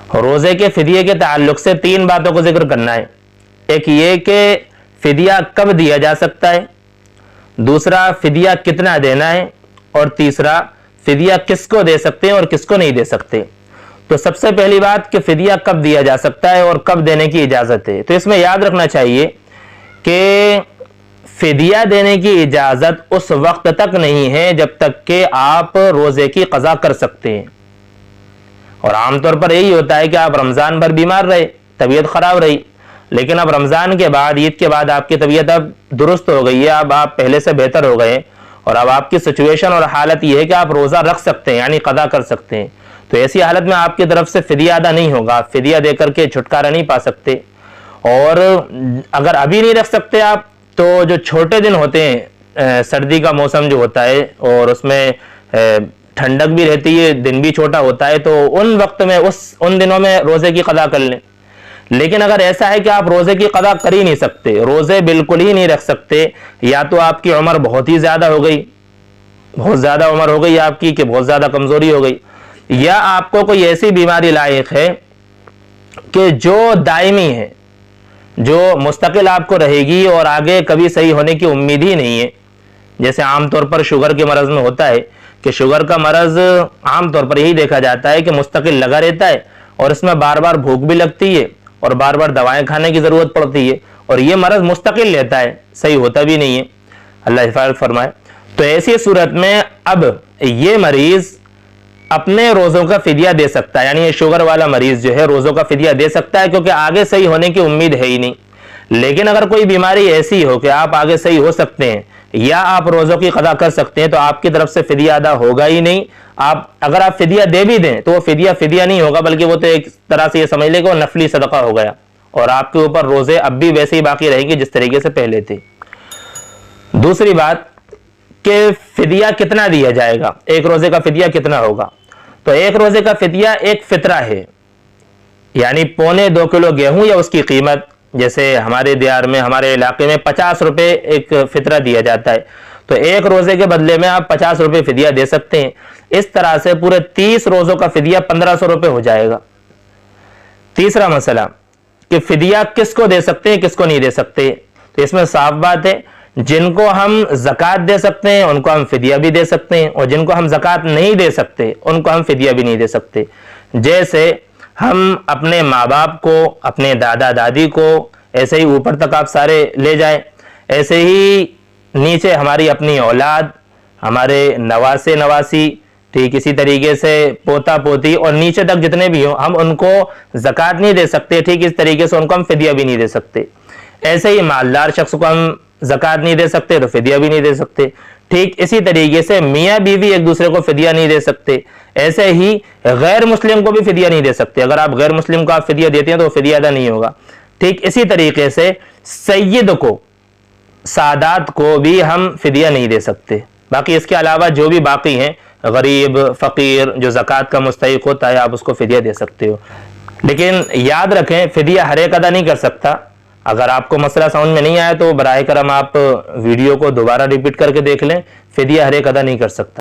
रोजे के फिदिये के ताल्लुक से तीन बातों को जिक्र करना है। एक ये कि फिदिया कब दिया जा सकता है, दूसरा फिदिया कितना देना है, और तीसरा फिदिया किसको दे सकते हैं और किसको नहीं दे सकते। तो सबसे पहली बात कि फिदिया कब दिया जा सकता है और कब देने की इजाजत है। तो इसमें याद रखना चाहिए कि फिदिया देने की इजाजत उस वक्त तक नहीं है जब तक कि आप रोजे की कज़ा कर सकते हैं। और आमतौर पर यही होता है कि आप रमजान भर बीमार रहे, तबीयत खराब रही, लेकिन अब रमजान के बाद, ईद के बाद आपकी तबीयत अब दुरुस्त हो गई है, अब आप पहले से बेहतर हो गए और अब आपकी सिचुएशन और हालत यह है कि आप रोजा रख सकते हैं, यानी कदा कर सकते हैं। तो ऐसी हालत में आपकी तरफ से फिदिया अदा नहीं होगा, फिदिया देकर के छुटकारा नहीं पा सकते। और अगर अभी नहीं रख सकते आप, तो जो छोटे दिन होते हैं, सर्दी का मौसम जो होता है और उसमें ठंडक भी रहती है, दिन भी छोटा होता है, तो उन वक्त में उन दिनों में रोजे की कदा कर लें। लेकिन अगर ऐसा है कि आप रोजे की कदा कर ही नहीं सकते, रोजे बिल्कुल ही नहीं रख सकते, या तो आपकी उम्र बहुत ही ज्यादा हो गई, बहुत ज्यादा उम्र हो गई आपकी कि बहुत ज्यादा कमजोरी हो गई, या आपको कोई ऐसी बीमारी लायक है कि जो दायमी है, जो मुस्तकिल आपको रहेगी और आगे कभी सही होने की उम्मीद ही नहीं है। जैसे आमतौर पर शुगर के मरज में होता है कि शुगर का मरज आमतौर पर यही देखा जाता है कि मुस्तकिल लगा रहता है और इसमें बार बार भूख भी लगती है और बार बार दवाएं खाने की जरूरत पड़ती है, और यह मरज मुस्तकिल रहता है, सही होता भी नहीं है, अल्लाह हिफाजत फरमाए। तो ऐसी सूरत में अब ये मरीज अपने रोजों का फिदिया दे सकता है, यानी ये शुगर वाला मरीज जो है रोजों का फिदिया दे सकता है, क्योंकि आगे सही होने की उम्मीद है ही नहीं। लेकिन अगर कोई बीमारी ऐसी हो कि आप आगे सही हो सकते हैं या आप रोजों की कदा कर सकते हैं, तो आपकी तरफ से फिदिया अदा होगा ही नहीं। अगर आप फिदिया दे भी दें तो वो फिदिया नहीं होगा, बल्कि वो तो एक तरह से ये समझ लें कि वो नफली सदका हो गया और आपके ऊपर रोजे अब भी वैसे ही बाकी रहेंगे जिस तरीके से पहले थे। दूसरी बात कि फिदिया कितना दिया जाएगा, एक रोजे का फिदिया कितना होगा। तो एक रोजे का फिदिया एक फितरा है, यानी 1.25 किलो गेहूं या उसकी कीमत, जैसे हमारे दियार में, हमारे इलाके में 50 रुपए एक फितरा दिया जाता है, तो एक रोजे के बदले में आप 50 रुपए फिदिया दे सकते हैं। इस तरह से पूरे 30 रोजों का फिदिया 1500 रुपए हो जाएगा। तीसरा मसला कि फिदिया किसको दे सकते हैं, किसको नहीं दे सकते। तो इसमें साफ बात है, जिनको हम ज़कात दे सकते हैं उनको हम फिदिया भी दे सकते हैं, और जिनको हम ज़कात नहीं दे सकते उनको हम फिदिया भी नहीं दे सकते। जैसे हम अपने माँ बाप को, अपने दादा दादी को, ऐसे ही ऊपर तक आप सारे ले जाएं, ऐसे ही नीचे हमारी अपनी औलाद, हमारे नवासे नवासी, ठीक इसी तरीके से पोता पोती, और नीचे तक जितने भी हों, हम उनको ज़कात नहीं दे सकते, ठीक इस तरीके से उनको हम फिदिया भी नहीं दे सकते। ऐसे ही मालदार शख्स को हम ज़कात नहीं दे सकते तो फिदिया भी नहीं दे सकते। ठीक इसी तरीके से मियाँ बीवी एक दूसरे को फिदिया नहीं दे सकते, ऐसे ही गैर मुस्लिम को भी फिदिया नहीं दे सकते। अगर आप गैर मुस्लिम को आप फिदिया देते हैं तो फिदिया अदा नहीं होगा। ठीक इसी तरीके से सैयद को, सादात को भी हम फिदिया नहीं दे सकते। बाकी इसके अलावा जो भी बाकी हैं, गरीब, फकीर, जो ज़कात का मुस्तहिक होता है, आप उसको फिदिया दे सकते हो। लेकिन याद रखें, फिदिया हर एक अदा नहीं कर सकता। अगर आपको मसला समझ में नहीं आया तो बराए करम आप वीडियो को दोबारा रिपीट करके देख लें। फिदिया हर एक अदा नहीं कर सकता।